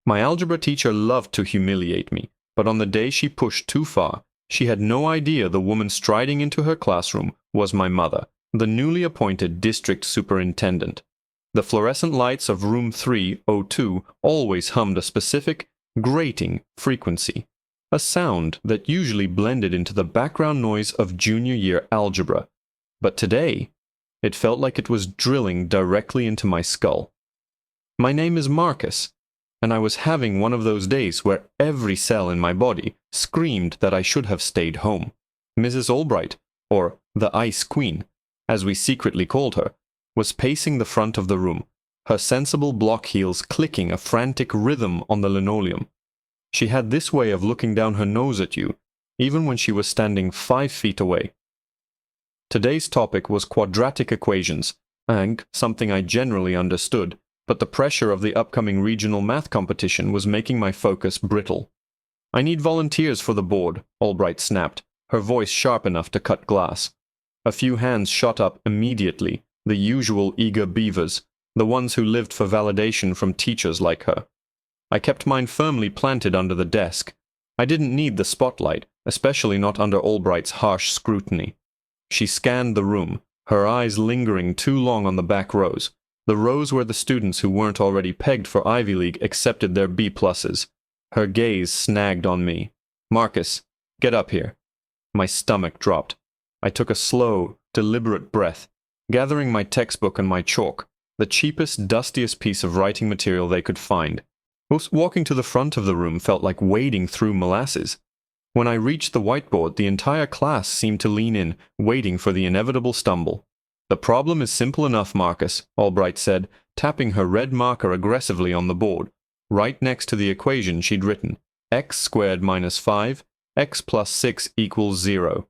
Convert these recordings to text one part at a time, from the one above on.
My algebra teacher loved to humiliate me, but on the day she pushed too far, she had no idea the woman striding into her classroom was my mother, the newly appointed district superintendent. The fluorescent lights of room 302 always hummed a specific, grating frequency, a sound that usually blended into the background noise of junior year algebra. But today, it felt like it was drilling directly into my skull. My name is Marcus, and I was having one of those days where every cell in my body screamed that I should have stayed home. Mrs. Albright, or the Ice Queen, as we secretly called her, was pacing the front of the room, her sensible block heels clicking a frantic rhythm on the linoleum. She had this way of looking down her nose at you, even when she was standing 5 feet away. Today's topic was quadratic equations, and something I generally understood, but the pressure of the upcoming regional math competition was making my focus brittle. "I need volunteers for the board," Albright snapped, her voice sharp enough to cut glass. A few hands shot up immediately, the usual eager beavers, the ones who lived for validation from teachers like her. I kept mine firmly planted under the desk. I didn't need the spotlight, especially not under Albright's harsh scrutiny. She scanned the room, her eyes lingering too long on the back rows, the rows where the students who weren't already pegged for Ivy League accepted their B+s. Her gaze snagged on me. "Marcus, get up here." My stomach dropped. I took a slow, deliberate breath, gathering my textbook and my chalk, the cheapest, dustiest piece of writing material they could find. Walking to the front of the room felt like wading through molasses. When I reached the whiteboard, the entire class seemed to lean in, waiting for the inevitable stumble. "The problem is simple enough, Marcus," Albright said, tapping her red marker aggressively on the board, right next to the equation she'd written, x squared minus 5, x plus 6 equals 0.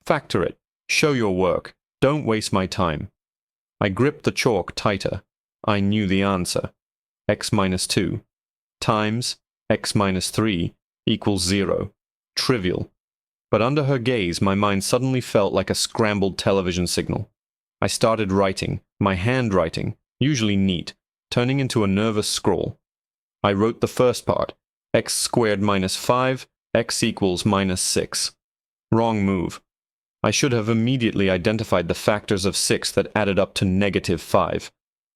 "Factor it. Show your work. Don't waste my time." I gripped the chalk tighter. I knew the answer. X minus 2 times x minus 3 equals 0. Trivial. But under her gaze, my mind suddenly felt like a scrambled television signal. I started writing, my handwriting, usually neat, turning into a nervous scrawl. I wrote the first part, x squared minus 5, x equals minus 6. Wrong move. I should have immediately identified the factors of 6 that added up to negative 5.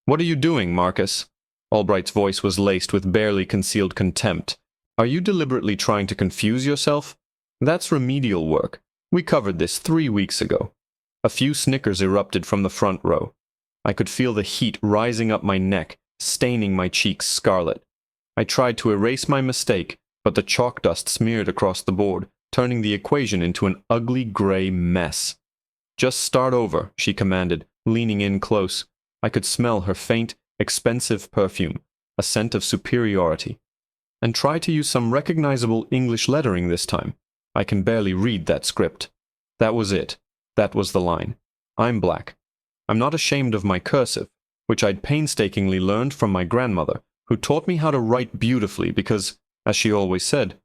"What are you doing, Marcus?" Albright's voice was laced with barely concealed contempt. "Are you deliberately trying to confuse yourself? That's remedial work. We covered this 3 weeks ago." A few snickers erupted from the front row. I could feel the heat rising up my neck, staining my cheeks scarlet. I tried to erase my mistake, but the chalk dust smeared across the board, turning the equation into an ugly gray mess. "Just start over," she commanded, leaning in close. I could smell her faint, expensive perfume, a scent of superiority. "And try to use some recognizable English lettering this time. I can barely read that script." That was it. That was the line. I'm black. I'm not ashamed of my cursive, which I'd painstakingly learned from my grandmother, who taught me how to write beautifully because, as she always said,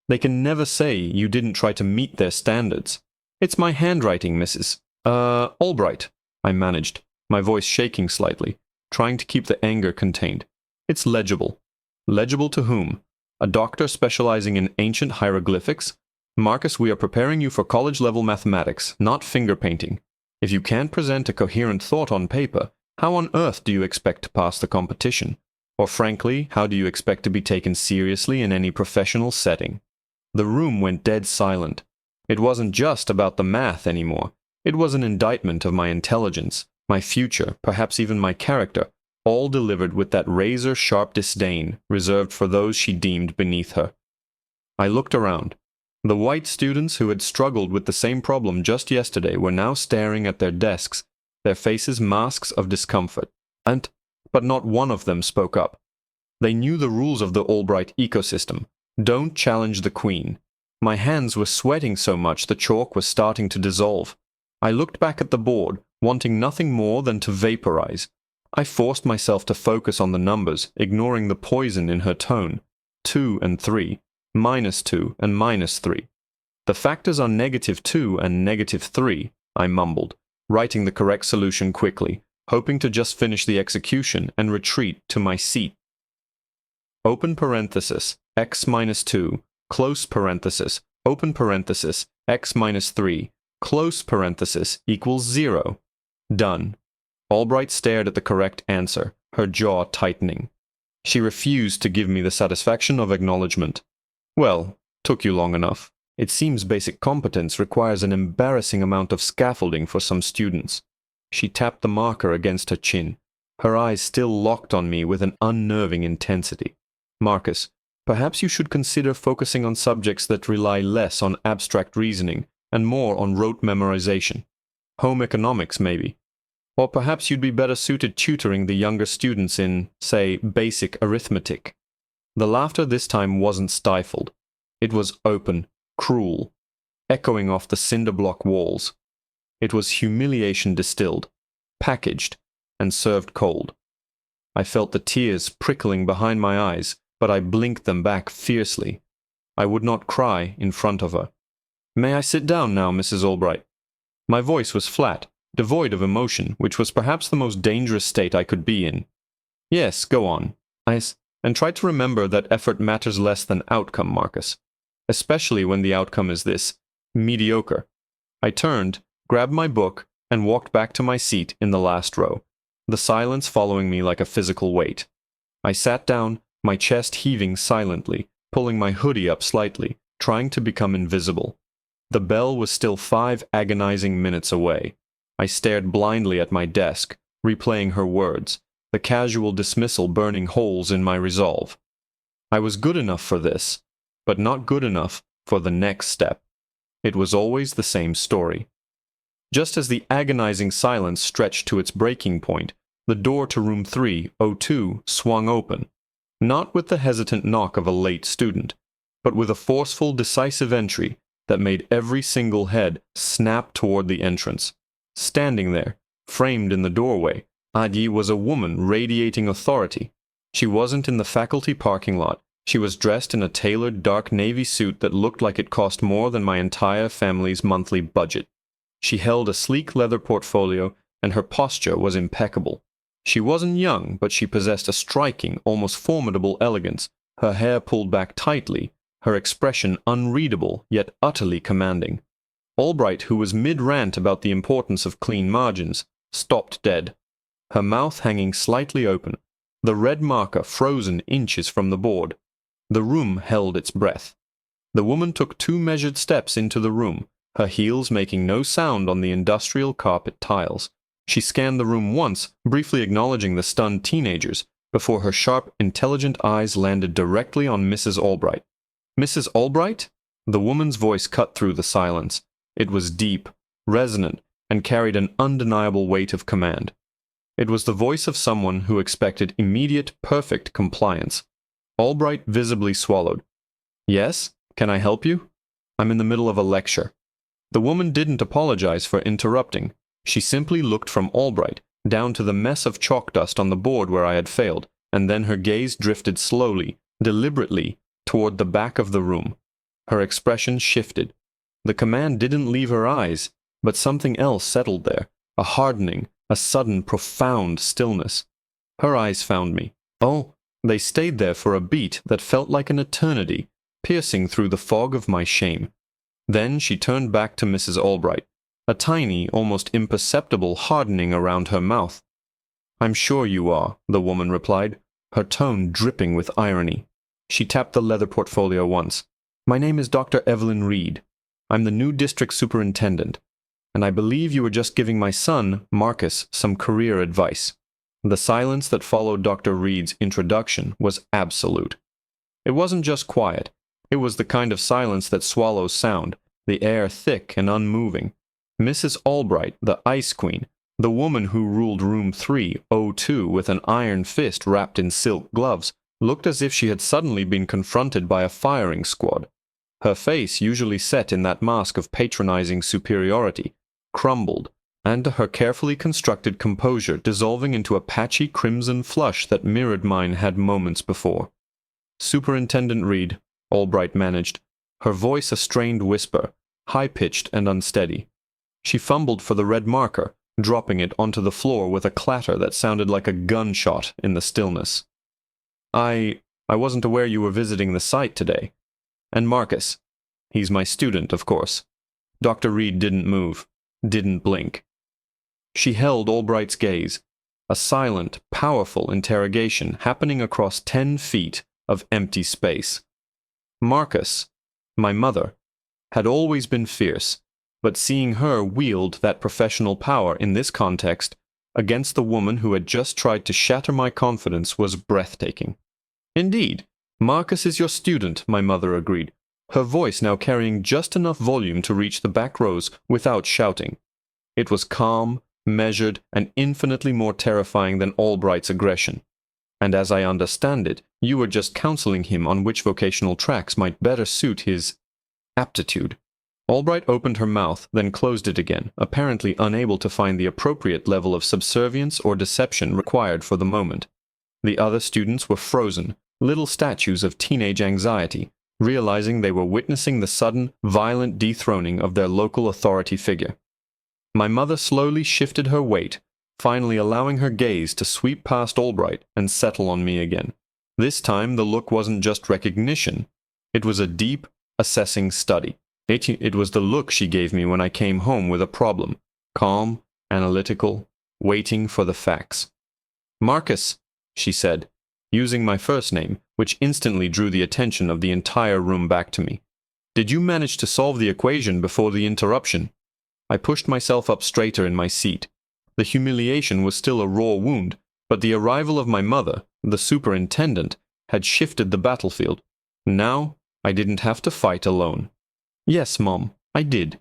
they can never say you didn't try to meet their standards. "It's my handwriting, Mrs. Albright," I managed, my voice shaking slightly, trying to keep the anger contained. "It's legible." "Legible to whom? A doctor specializing in ancient hieroglyphics? Marcus, we are preparing you for college-level mathematics, not finger painting. If you can't present a coherent thought on paper, how on earth do you expect to pass the competition? Or frankly, how do you expect to be taken seriously in any professional setting?" The room went dead silent. It wasn't just about the math anymore. It was an indictment of my intelligence, my future, perhaps even my character, all delivered with that razor-sharp disdain reserved for those she deemed beneath her. I looked around. The white students who had struggled with the same problem just yesterday were now staring at their desks, their faces masks of discomfort. But not one of them spoke up. They knew the rules of the Albright ecosystem. Don't challenge the queen. My hands were sweating so much the chalk was starting to dissolve. I looked back at the board, wanting nothing more than to vaporize. I forced myself to focus on the numbers, ignoring the poison in her tone. 2 and 3. -2 and -3. "The factors are -2 and -3, I mumbled, writing the correct solution quickly, hoping to just finish the execution and retreat to my seat. open parenthesis, x minus 2, close parenthesis, open parenthesis, x minus 3, close parenthesis equals 0. Done. Albright stared at the correct answer, her jaw tightening. She refused to give me the satisfaction of acknowledgement. Well, took you long enough. It seems basic competence requires an embarrassing amount of scaffolding for some students. She tapped the marker against her chin, her eyes still locked on me with an unnerving intensity. Marcus, perhaps you should consider focusing on subjects that rely less on abstract reasoning and more on rote memorization. Home economics, maybe. Or perhaps you'd be better suited tutoring the younger students in, say, basic arithmetic. The laughter this time wasn't stifled. It was open, cruel, echoing off the cinder-block walls. It was humiliation distilled, packaged, and served cold. I felt the tears prickling behind my eyes, but I blinked them back fiercely. I would not cry in front of her. "May I sit down now, Mrs. Albright?" My voice was flat, devoid of emotion, which was perhaps the most dangerous state I could be in. "Yes, go on." And try to remember that effort matters less than outcome, Marcus. Especially when the outcome is this, mediocre. I turned, grabbed my book, and walked back to my seat in the last row, the silence following me like a physical weight. I sat down, my chest heaving silently, pulling my hoodie up slightly, trying to become invisible. The bell was still 5 agonizing minutes away. I stared blindly at my desk, replaying her words, the casual dismissal burning holes in my resolve. I was good enough for this, but not good enough for the next step. It was always the same story. Just as the agonizing silence stretched to its breaking point, the door to room 302 swung open, not with the hesitant knock of a late student, but with a forceful, decisive entry that made every single head snap toward the entrance. Standing there, framed in the doorway, Adi was a woman radiating authority. She wasn't in the faculty parking lot. She was dressed in a tailored dark navy suit that looked like it cost more than my entire family's monthly budget. She held a sleek leather portfolio, and her posture was impeccable. She wasn't young, but she possessed a striking, almost formidable elegance, her hair pulled back tightly, her expression unreadable yet utterly commanding. Albright, who was mid-rant about the importance of clean margins, stopped dead, her mouth hanging slightly open, the red marker frozen inches from the board. The room held its breath. The woman took 2 measured steps into the room, her heels making no sound on the industrial carpet tiles. She scanned the room once, briefly acknowledging the stunned teenagers, before her sharp, intelligent eyes landed directly on Mrs. Albright. "Mrs. Albright?" The woman's voice cut through the silence. It was deep, resonant, and carried an undeniable weight of command. It was the voice of someone who expected immediate, perfect compliance. Albright visibly swallowed. "Yes? Can I help you?" "I'm in the middle of a lecture." The woman didn't apologize for interrupting. She simply looked from Albright down to the mess of chalk dust on the board where I had failed, and then her gaze drifted slowly, deliberately, toward the back of the room. Her expression shifted. The command didn't leave her eyes, but something else settled there, a hardening, a sudden, profound stillness. Her eyes found me. Oh, they stayed there for a beat that felt like an eternity, piercing through the fog of my shame. Then she turned back to Mrs. Albright, a tiny, almost imperceptible hardening around her mouth. "I'm sure you are," the woman replied, her tone dripping with irony. She tapped the leather portfolio once. "My name is Dr. Evelyn Reed. I'm the new district superintendent, and I believe you were just giving my son, Marcus, some career advice." The silence that followed Dr. Reed's introduction was absolute. It wasn't just quiet. It was the kind of silence that swallows sound, the air thick and unmoving. Mrs. Albright, the Ice Queen, the woman who ruled room 302 with an iron fist wrapped in silk gloves, looked as if she had suddenly been confronted by a firing squad. Her face, usually set in that mask of patronizing superiority, crumbled, and her carefully constructed composure dissolving into a patchy crimson flush that mirrored mine had moments before. "Superintendent Reed," Albright managed, her voice a strained whisper, high-pitched and unsteady. She fumbled for the red marker, dropping it onto the floor with a clatter that sounded like a gunshot in the stillness. I wasn't aware you were visiting the site today. And Marcus. He's my student, of course. Dr. Reed didn't move, didn't blink. She held Albright's gaze, a silent, powerful interrogation happening across 10 feet of empty space. Marcus, my mother, had always been fierce, but seeing her wield that professional power in this context against the woman who had just tried to shatter my confidence was breathtaking. Indeed, Marcus is your student, my mother agreed, her voice now carrying just enough volume to reach the back rows without shouting. It was calm, measured, and infinitely more terrifying than Albright's aggression. And as I understand it, you were just counseling him on which vocational tracks might better suit his aptitude. Albright opened her mouth, then closed it again, apparently unable to find the appropriate level of subservience or deception required for the moment. The other students were frozen, little statues of teenage anxiety, realizing they were witnessing the sudden, violent dethroning of their local authority figure. My mother slowly shifted her weight, finally allowing her gaze to sweep past Albright and settle on me again. This time the look wasn't just recognition. It was a deep, assessing study. It was the look she gave me when I came home with a problem, calm, analytical, waiting for the facts. Marcus, she said, using my first name, which instantly drew the attention of the entire room back to me. Did you manage to solve the equation before the interruption? I pushed myself up straighter in my seat. The humiliation was still a raw wound, but the arrival of my mother, the superintendent, had shifted the battlefield. Now, I didn't have to fight alone. Yes, Mom, I did.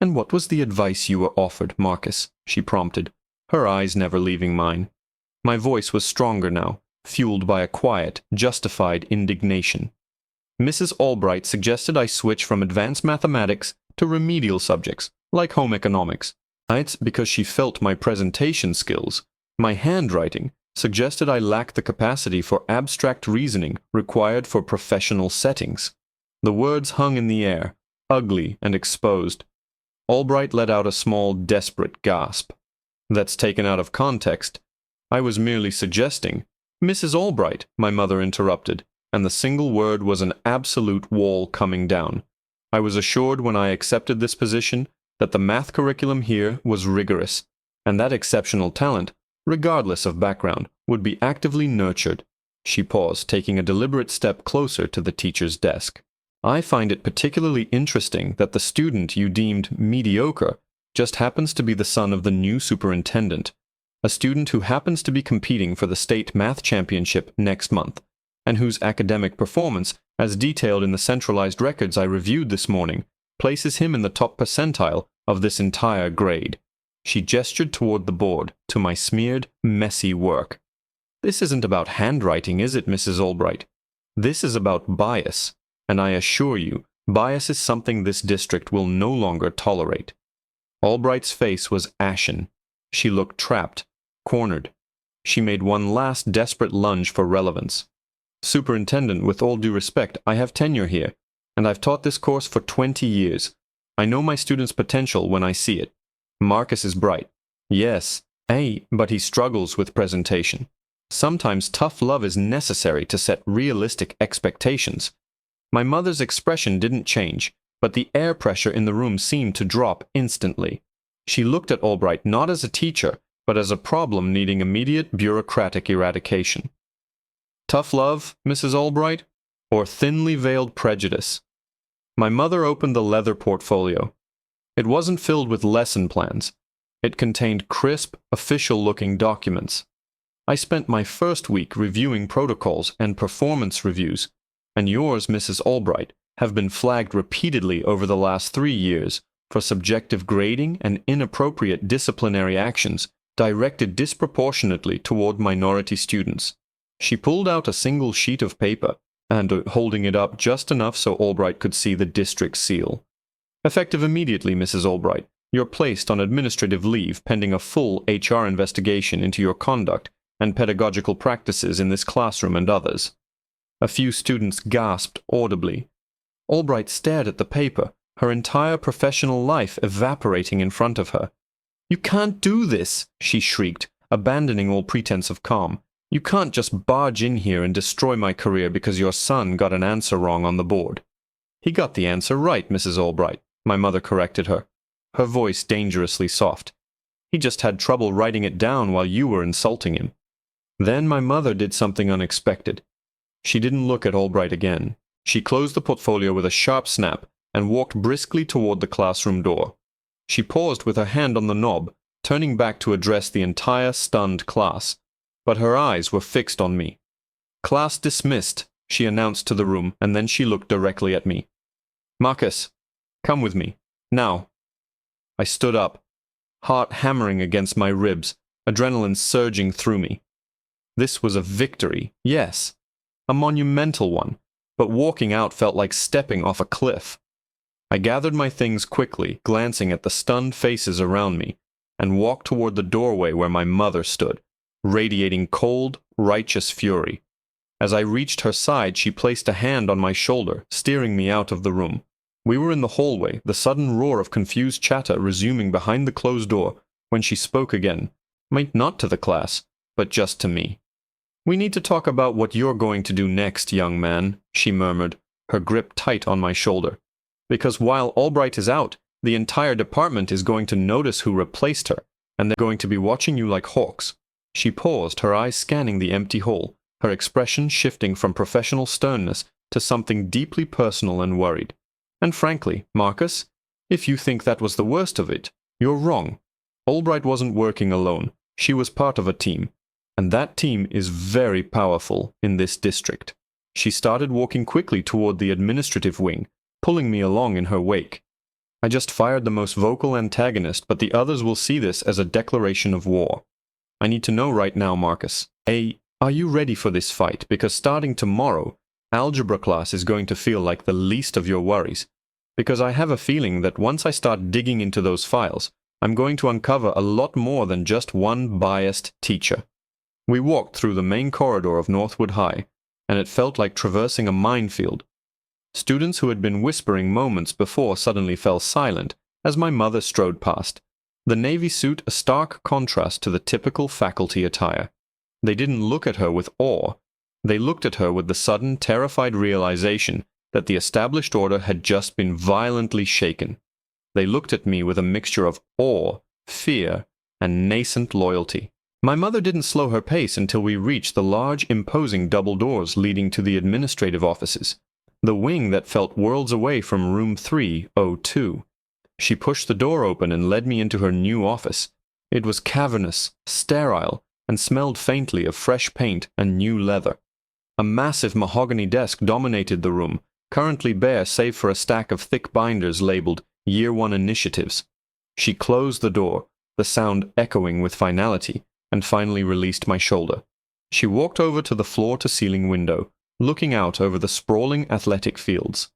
And what was the advice you were offered, Marcus? She prompted, her eyes never leaving mine. My voice was stronger now, fueled by a quiet, justified indignation. Mrs. Albright suggested I switch from advanced mathematics to remedial subjects, like home economics. It's because she felt my presentation skills, my handwriting, suggested I lacked the capacity for abstract reasoning required for professional settings. The words hung in the air, ugly and exposed. Albright let out a small, desperate gasp. That's taken out of context. I was merely suggesting. Mrs. Albright, my mother interrupted, and the single word was an absolute wall coming down. I was assured when I accepted this position that the math curriculum here was rigorous, and that exceptional talent, regardless of background, would be actively nurtured. She paused, taking a deliberate step closer to the teacher's desk. I find it particularly interesting that the student you deemed mediocre just happens to be the son of the new superintendent, a student who happens to be competing for the state math championship next month, and whose academic performance, as detailed in the centralized records I reviewed this morning, places him in the top percentile of this entire grade. She gestured toward the board, to my smeared, messy work. This isn't about handwriting, is it, Mrs. Albright? This is about bias, and I assure you, bias is something this district will no longer tolerate. Albright's face was ashen. She looked trapped, cornered. She made one last desperate lunge for relevance. Superintendent, with all due respect, I have tenure here, and I've taught this course for 20 years. I know my students' potential when I see it. Marcus is bright. Yes, but he struggles with presentation. Sometimes tough love is necessary to set realistic expectations. My mother's expression didn't change, but the air pressure in the room seemed to drop instantly. She looked at Albright not as a teacher, but as a problem needing immediate bureaucratic eradication. Tough love, Mrs. Albright, or thinly veiled prejudice? My mother opened the leather portfolio. It wasn't filled with lesson plans. It contained crisp, official-looking documents. I spent my first week reviewing protocols and performance reviews, and yours, Mrs. Albright, have been flagged repeatedly over the last 3 years for subjective grading and inappropriate disciplinary actions directed disproportionately toward minority students. She pulled out a single sheet of paper, and holding it up just enough so Albright could see the district seal. Effective immediately, Mrs. Albright, you're placed on administrative leave pending a full HR investigation into your conduct and pedagogical practices in this classroom and others. A few students gasped audibly. Albright stared at the paper, her entire professional life evaporating in front of her. "You can't do this," she shrieked, abandoning all pretense of calm. You can't just barge in here and destroy my career because your son got an answer wrong on the board. He got the answer right, Mrs. Albright, my mother corrected her, her voice dangerously soft. He just had trouble writing it down while you were insulting him. Then my mother did something unexpected. She didn't look at Albright again. She closed the portfolio with a sharp snap and walked briskly toward the classroom door. She paused with her hand on the knob, turning back to address the entire stunned class, but her eyes were fixed on me. "Class dismissed," she announced to the room, and then she looked directly at me. "Marcus, come with me, now." I stood up, heart hammering against my ribs, adrenaline surging through me. This was a victory, yes, a monumental one, but walking out felt like stepping off a cliff. I gathered my things quickly, glancing at the stunned faces around me, and walked toward the doorway where my mother stood, radiating cold, righteous fury. As I reached her side, she placed a hand on my shoulder, steering me out of the room. We were in the hallway, the sudden roar of confused chatter resuming behind the closed door, when she spoke again, not to the class, but just to me. "We need to talk about what you're going to do next, young man," she murmured, her grip tight on my shoulder. "Because while Albright is out, the entire department is going to notice who replaced her, and they're going to be watching you like hawks." She paused, her eyes scanning the empty hall, her expression shifting from professional sternness to something deeply personal and worried. "And frankly, Marcus, if you think that was the worst of it, you're wrong. Albright wasn't working alone. She was part of a team. And that team is very powerful in this district." She started walking quickly toward the administrative wing, pulling me along in her wake. "I just fired the most vocal antagonist, but the others will see this as a declaration of war. I need to know right now, Marcus. Are you ready for this fight? Because starting tomorrow, algebra class is going to feel like the least of your worries. Because I have a feeling that once I start digging into those files, I'm going to uncover a lot more than just one biased teacher." We walked through the main corridor of Northwood High, and it felt like traversing a minefield. Students who had been whispering moments before suddenly fell silent as my mother strode past, the navy suit a stark contrast to the typical faculty attire. They didn't look at her with awe. They looked at her with the sudden, terrified realization that the established order had just been violently shaken. They looked at me with a mixture of awe, fear, and nascent loyalty. My mother didn't slow her pace until we reached the large, imposing double doors leading to the administrative offices, the wing that felt worlds away from room 302. She pushed the door open and led me into her new office. It was cavernous, sterile, and smelled faintly of fresh paint and new leather. A massive mahogany desk dominated the room, currently bare save for a stack of thick binders labeled Year 1 Initiatives. She closed the door, the sound echoing with finality, and finally released my shoulder. She walked over to the floor-to-ceiling window, looking out over the sprawling athletic fields.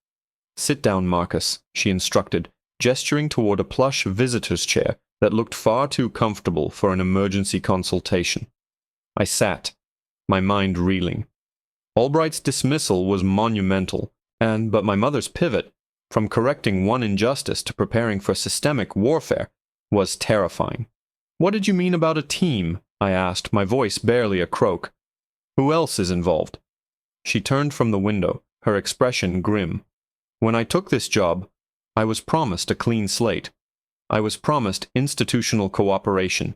"Sit down, Marcus," she instructed, gesturing toward a plush visitor's chair that looked far too comfortable for an emergency consultation. I sat, my mind reeling. Albright's dismissal was monumental, but my mother's pivot, from correcting one injustice to preparing for systemic warfare, was terrifying. "What did you mean about a team?" I asked, my voice barely a croak. "Who else is involved?" She turned from the window, her expression grim. "When I took this job, I was promised a clean slate. I was promised institutional cooperation.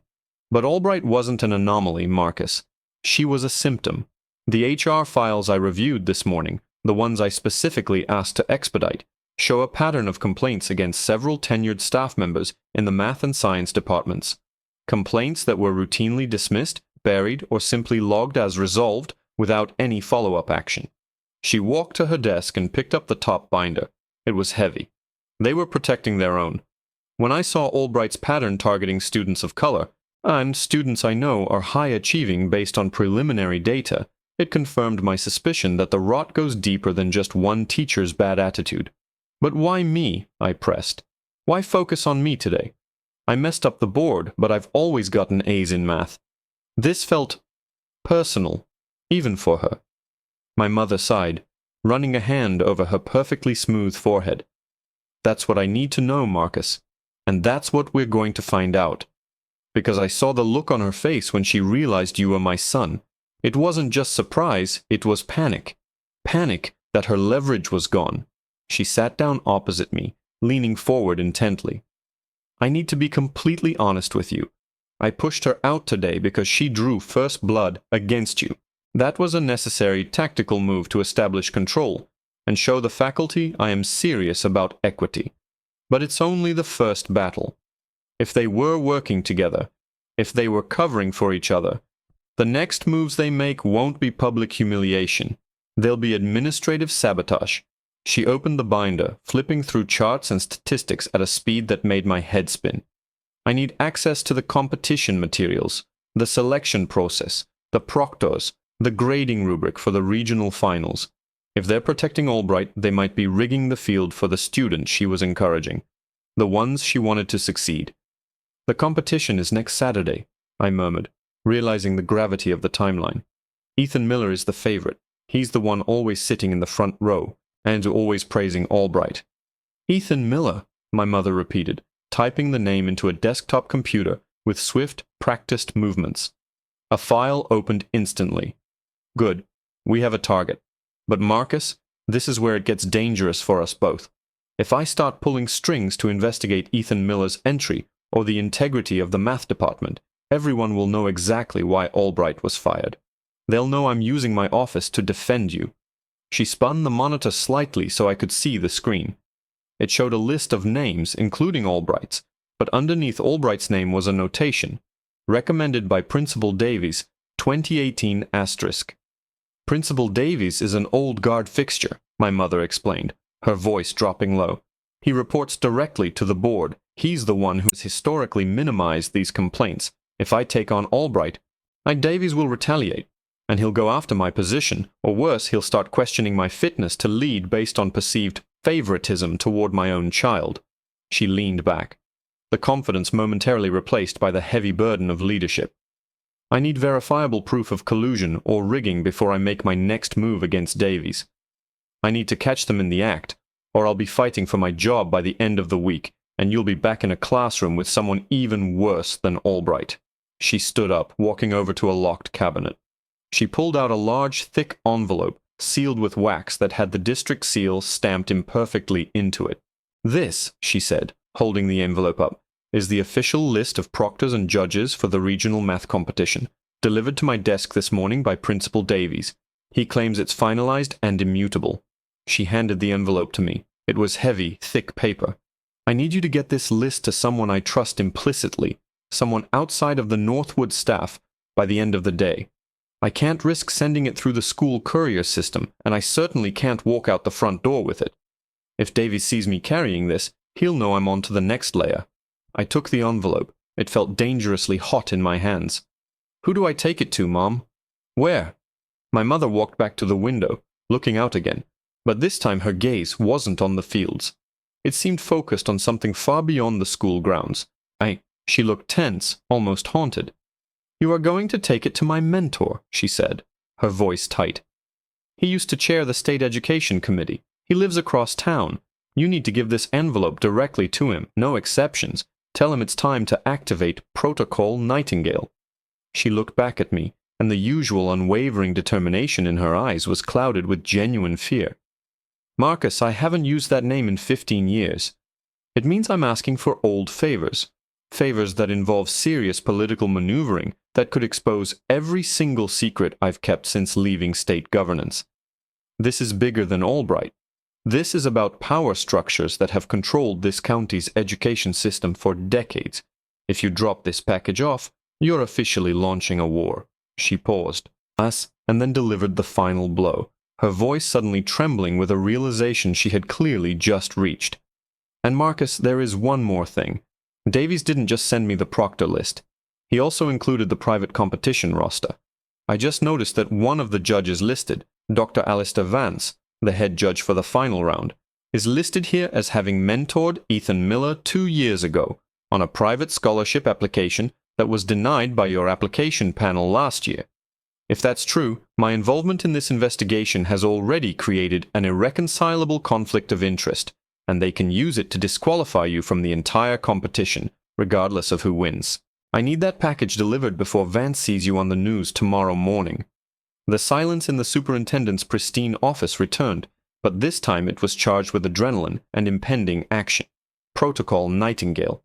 But Albright wasn't an anomaly, Marcus. She was a symptom. The HR files I reviewed this morning, the ones I specifically asked to expedite, show a pattern of complaints against several tenured staff members in the math and science departments. Complaints that were routinely dismissed, buried, or simply logged as resolved without any follow-up action." She walked to her desk and picked up the top binder. It was heavy. They were protecting their own. When I saw Albright's pattern targeting students of color, and students I know are high-achieving based on preliminary data, it confirmed my suspicion that the rot goes deeper than just one teacher's bad attitude. "But why me?" I pressed. "Why focus on me today? I messed up the board, but I've always gotten A's in math." This felt personal, even for her. My mother sighed, running a hand over her perfectly smooth forehead. "That's what I need to know, Marcus, and that's what we're going to find out. Because I saw the look on her face when she realized you were my son. It wasn't just surprise, it was panic. Panic that her leverage was gone. She sat down opposite me, leaning forward intently. I need to be completely honest with you. I pushed her out today because she drew first blood against you. That was a necessary tactical move to establish control and show the faculty I am serious about equity. But it's only the first battle. If they were working together, if they were covering for each other, the next moves they make won't be public humiliation. They'll be administrative sabotage. She opened the binder, flipping through charts and statistics at a speed that made my head spin. I need access to the competition materials, the selection process, the proctors, the grading rubric for the regional finals. If they're protecting Albright, they might be rigging the field for the students she was encouraging, the ones she wanted to succeed. The competition is next Saturday, I murmured, realizing the gravity of the timeline. Ethan Miller is the favorite. He's the one always sitting in the front row, and always praising Albright. Ethan Miller, my mother repeated, typing the name into a desktop computer with swift, practiced movements. A file opened instantly. Good. We have a target. But Marcus, this is where it gets dangerous for us both. If I start pulling strings to investigate Ethan Miller's entry or the integrity of the math department, everyone will know exactly why Albright was fired. They'll know I'm using my office to defend you. She spun the monitor slightly so I could see the screen. It showed a list of names, including Albright's, but underneath Albright's name was a notation, recommended by Principal Davies, 2018 *. Principal Davies is an old guard fixture, my mother explained, her voice dropping low. He reports directly to the board. He's the one who's historically minimized these complaints. If I take on Albright, Davies will retaliate, and he'll go after my position, or worse, he'll start questioning my fitness to lead based on perceived favoritism toward my own child. She leaned back, the confidence momentarily replaced by the heavy burden of leadership. I need verifiable proof of collusion or rigging before I make my next move against Davies. I need to catch them in the act, or I'll be fighting for my job by the end of the week, and you'll be back in a classroom with someone even worse than Albright. She stood up, walking over to a locked cabinet. She pulled out a large, thick envelope, sealed with wax that had the district seal stamped imperfectly into it. This, she said, holding the envelope up, is the official list of proctors and judges for the regional math competition, delivered to my desk this morning by Principal Davies. He claims it's finalized and immutable. She handed the envelope to me. It was heavy, thick paper. I need you to get this list to someone I trust implicitly, someone outside of the Northwood staff, by the end of the day. I can't risk sending it through the school courier system, and I certainly can't walk out the front door with it. If Davies sees me carrying this, he'll know I'm on to the next layer. I took the envelope. It felt dangerously hot in my hands. Who do I take it to, Mom? Where? My mother walked back to the window, looking out again, but this time her gaze wasn't on the fields. It seemed focused on something far beyond the school grounds. She looked tense, almost haunted. You are going to take it to my mentor, she said, her voice tight. He used to chair the state education committee. He lives across town. You need to give this envelope directly to him, no exceptions. Tell him it's time to activate Protocol Nightingale. She looked back at me, and the usual unwavering determination in her eyes was clouded with genuine fear. Marcus, I haven't used that name in 15 years. It means I'm asking for old favors. Favors that involve serious political maneuvering that could expose every single secret I've kept since leaving state governance. This is bigger than Albright. This is about power structures that have controlled this county's education system for decades. If you drop this package off, you're officially launching a war. She paused, and then delivered the final blow, her voice suddenly trembling with a realization she had clearly just reached. And Marcus, there is one more thing. Davies didn't just send me the proctor list. He also included the private competition roster. I just noticed that one of the judges listed, Dr. Alistair Vance, the head judge for the final round, is listed here as having mentored Ethan Miller 2 years ago on a private scholarship application that was denied by your application panel last year. If that's true, my involvement in this investigation has already created an irreconcilable conflict of interest, and they can use it to disqualify you from the entire competition, regardless of who wins. I need that package delivered before Vance sees you on the news tomorrow morning. The silence in the superintendent's pristine office returned, but this time it was charged with adrenaline and impending action. Protocol Nightingale.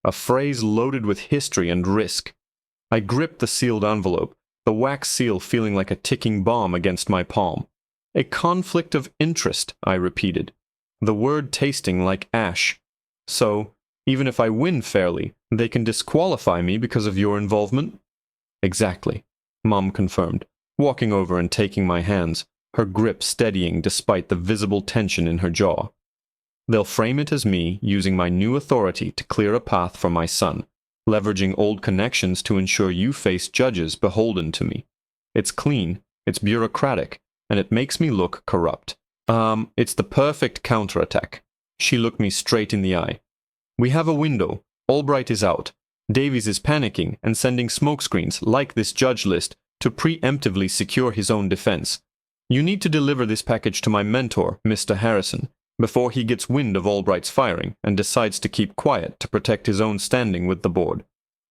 A phrase loaded with history and risk. I gripped the sealed envelope, the wax seal feeling like a ticking bomb against my palm. A conflict of interest, I repeated, the word tasting like ash. So, even if I win fairly, they can disqualify me because of your involvement? Exactly, Mom confirmed, walking over and taking my hands, her grip steadying despite the visible tension in her jaw. They'll frame it as me using my new authority to clear a path for my son, leveraging old connections to ensure you face judges beholden to me. It's clean, it's bureaucratic, and it makes me look corrupt. It's the perfect counterattack. She looked me straight in the eye. We have a window. Albright is out. Davies is panicking and sending smokescreens, like this judge list, to preemptively secure his own defense. You need to deliver this package to my mentor, Mr. Harrison, before he gets wind of Albright's firing and decides to keep quiet to protect his own standing with the board.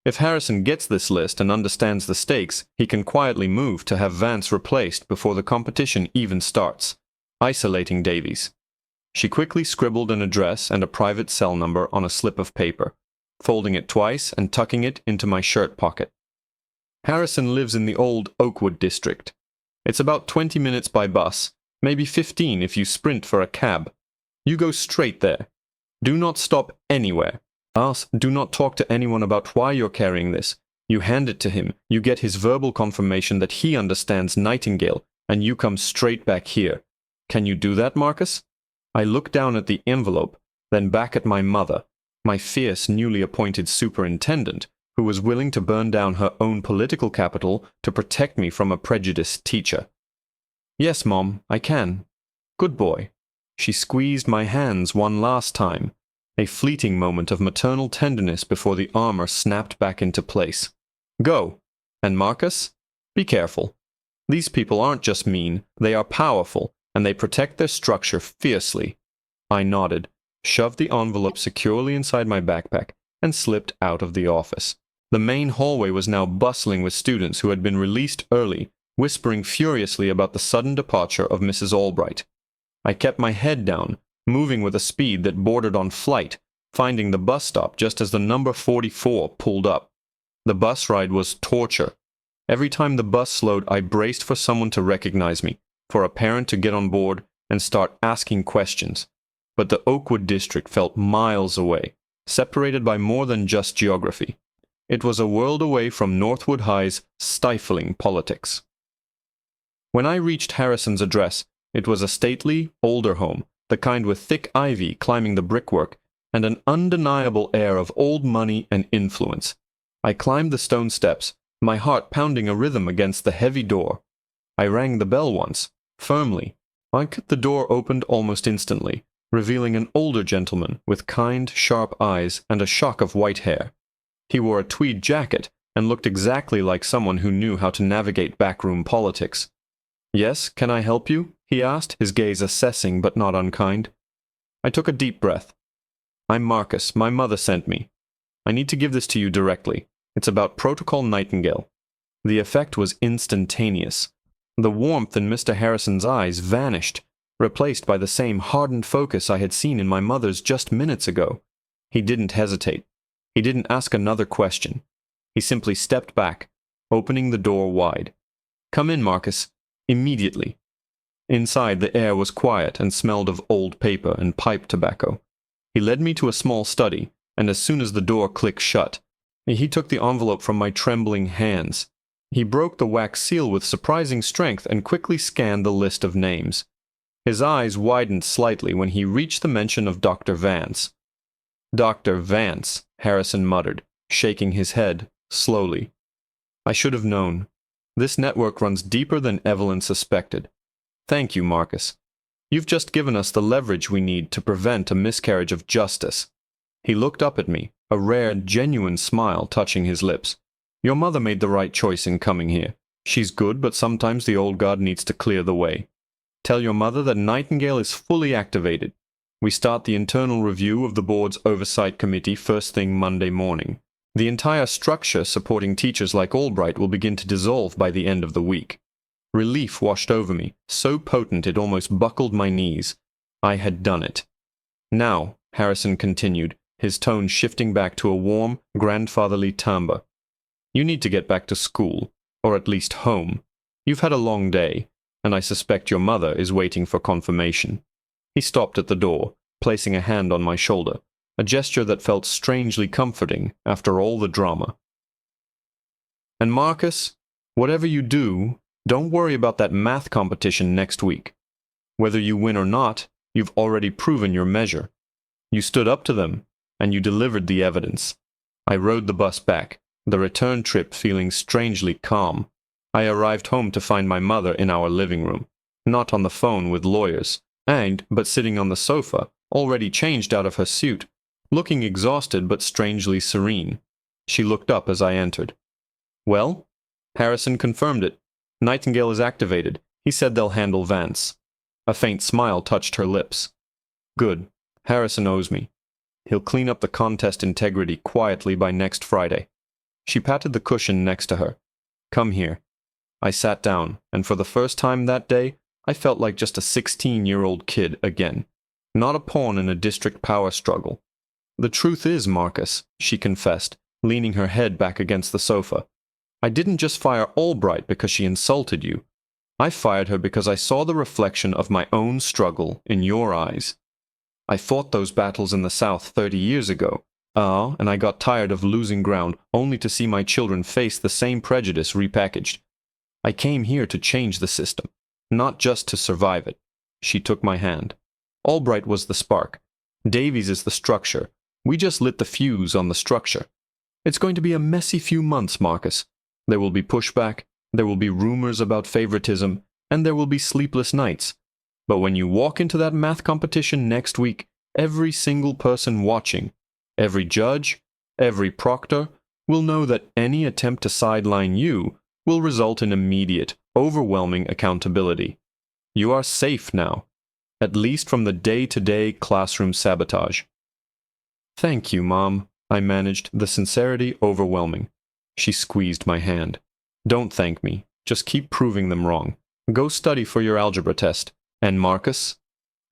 If Harrison gets this list and understands the stakes, he can quietly move to have Vance replaced before the competition even starts, isolating Davies. She quickly scribbled an address and a private cell number on a slip of paper, folding it twice and tucking it into my shirt pocket. Harrison lives in the old Oakwood district. It's about 20 minutes by bus, maybe 15 if you sprint for a cab. You go straight there. Do not stop anywhere. Do not talk to anyone about why you're carrying this. You hand it to him, you get his verbal confirmation that he understands Nightingale, and you come straight back here. Can you do that, Marcus? I looked down at the envelope, then back at my mother, my fierce newly appointed superintendent, who was willing to burn down her own political capital to protect me from a prejudiced teacher. Yes, Mom, I can. Good boy. She squeezed my hands one last time, a fleeting moment of maternal tenderness before the armor snapped back into place. Go. And Marcus? Be careful. These people aren't just mean, they are powerful, and they protect their structure fiercely. I nodded, shoved the envelope securely inside my backpack, and slipped out of the office. The main hallway was now bustling with students who had been released early, whispering furiously about the sudden departure of Mrs. Albright. I kept my head down, moving with a speed that bordered on flight, finding the bus stop just as the number 44 pulled up. The bus ride was torture. Every time the bus slowed, I braced for someone to recognize me, for a parent to get on board and start asking questions. But the Oakwood district felt miles away, separated by more than just geography. It was a world away from Northwood High's stifling politics. When I reached Harrison's address, it was a stately, older home, the kind with thick ivy climbing the brickwork, and an undeniable air of old money and influence. I climbed the stone steps, my heart pounding a rhythm against the heavy door. I rang the bell once, firmly. The door opened almost instantly, revealing an older gentleman with kind, sharp eyes and a shock of white hair. He wore a tweed jacket and looked exactly like someone who knew how to navigate backroom politics. Yes, can I help you? He asked, his gaze assessing but not unkind. I took a deep breath. I'm Marcus. My mother sent me. I need to give this to you directly. It's about Protocol Nightingale. The effect was instantaneous. The warmth in Mr. Harrison's eyes vanished, replaced by the same hardened focus I had seen in my mother's just minutes ago. He didn't hesitate. He didn't ask another question. He simply stepped back, opening the door wide. Come in, Marcus. Immediately. Inside, the air was quiet and smelled of old paper and pipe tobacco. He led me to a small study, and as soon as the door clicked shut, he took the envelope from my trembling hands. He broke the wax seal with surprising strength and quickly scanned the list of names. His eyes widened slightly when he reached the mention of Dr. Vance. Dr. Vance, Harrison muttered, shaking his head, slowly. I should have known. This network runs deeper than Evelyn suspected. Thank you, Marcus. You've just given us the leverage we need to prevent a miscarriage of justice. He looked up at me, a rare, genuine smile touching his lips. Your mother made the right choice in coming here. She's good, but sometimes the old guard needs to clear the way. Tell your mother that Nightingale is fully activated. We start the internal review of the board's oversight committee first thing Monday morning. The entire structure supporting teachers like Albright will begin to dissolve by the end of the week. Relief washed over me, so potent it almost buckled my knees. I had done it. Now, Harrison continued, his tone shifting back to a warm, grandfatherly timbre. You need to get back to school, or at least home. You've had a long day, and I suspect your mother is waiting for confirmation. He stopped at the door, placing a hand on my shoulder, a gesture that felt strangely comforting after all the drama. And Marcus, whatever you do, don't worry about that math competition next week. Whether you win or not, you've already proven your measure. You stood up to them, and you delivered the evidence. I rode the bus back, the return trip feeling strangely calm. I arrived home to find my mother in our living room, not on the phone with lawyers, but sitting on the sofa, already changed out of her suit, looking exhausted but strangely serene. She looked up as I entered. Well? Harrison confirmed it. Nightingale is activated. He said they'll handle Vance. A faint smile touched her lips. Good. Harrison owes me. He'll clean up the contest integrity quietly by next Friday. She patted the cushion next to her. Come here. I sat down, and for the first time that day, I felt like just a 16-year-old kid again, not a pawn in a district power struggle. The truth is, Marcus, she confessed, leaning her head back against the sofa, I didn't just fire Albright because she insulted you. I fired her because I saw the reflection of my own struggle in your eyes. I fought those battles in the South 30 years ago, and I got tired of losing ground only to see my children face the same prejudice repackaged. I came here to change the system, not just to survive it. She took my hand. Albright was the spark. Davies is the structure. We just lit the fuse on the structure. It's going to be a messy few months, Marcus. There will be pushback, there will be rumors about favoritism, and there will be sleepless nights. But when you walk into that math competition next week, every single person watching, every judge, every proctor, will know that any attempt to sideline you will result in immediate, overwhelming accountability. You are safe now, at least from the day-to-day classroom sabotage. Thank you, Mom, I managed, the sincerity overwhelming. She squeezed my hand. Don't thank me. Just keep proving them wrong. Go study for your algebra test. And Marcus?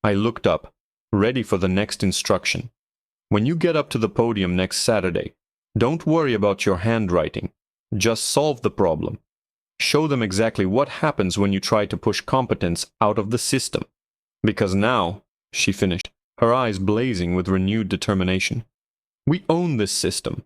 I looked up, ready for the next instruction. When you get up to the podium next Saturday, don't worry about your handwriting. Just solve the problem. Show them exactly what happens when you try to push competence out of the system. Because now, she finished, her eyes blazing with renewed determination, we own this system.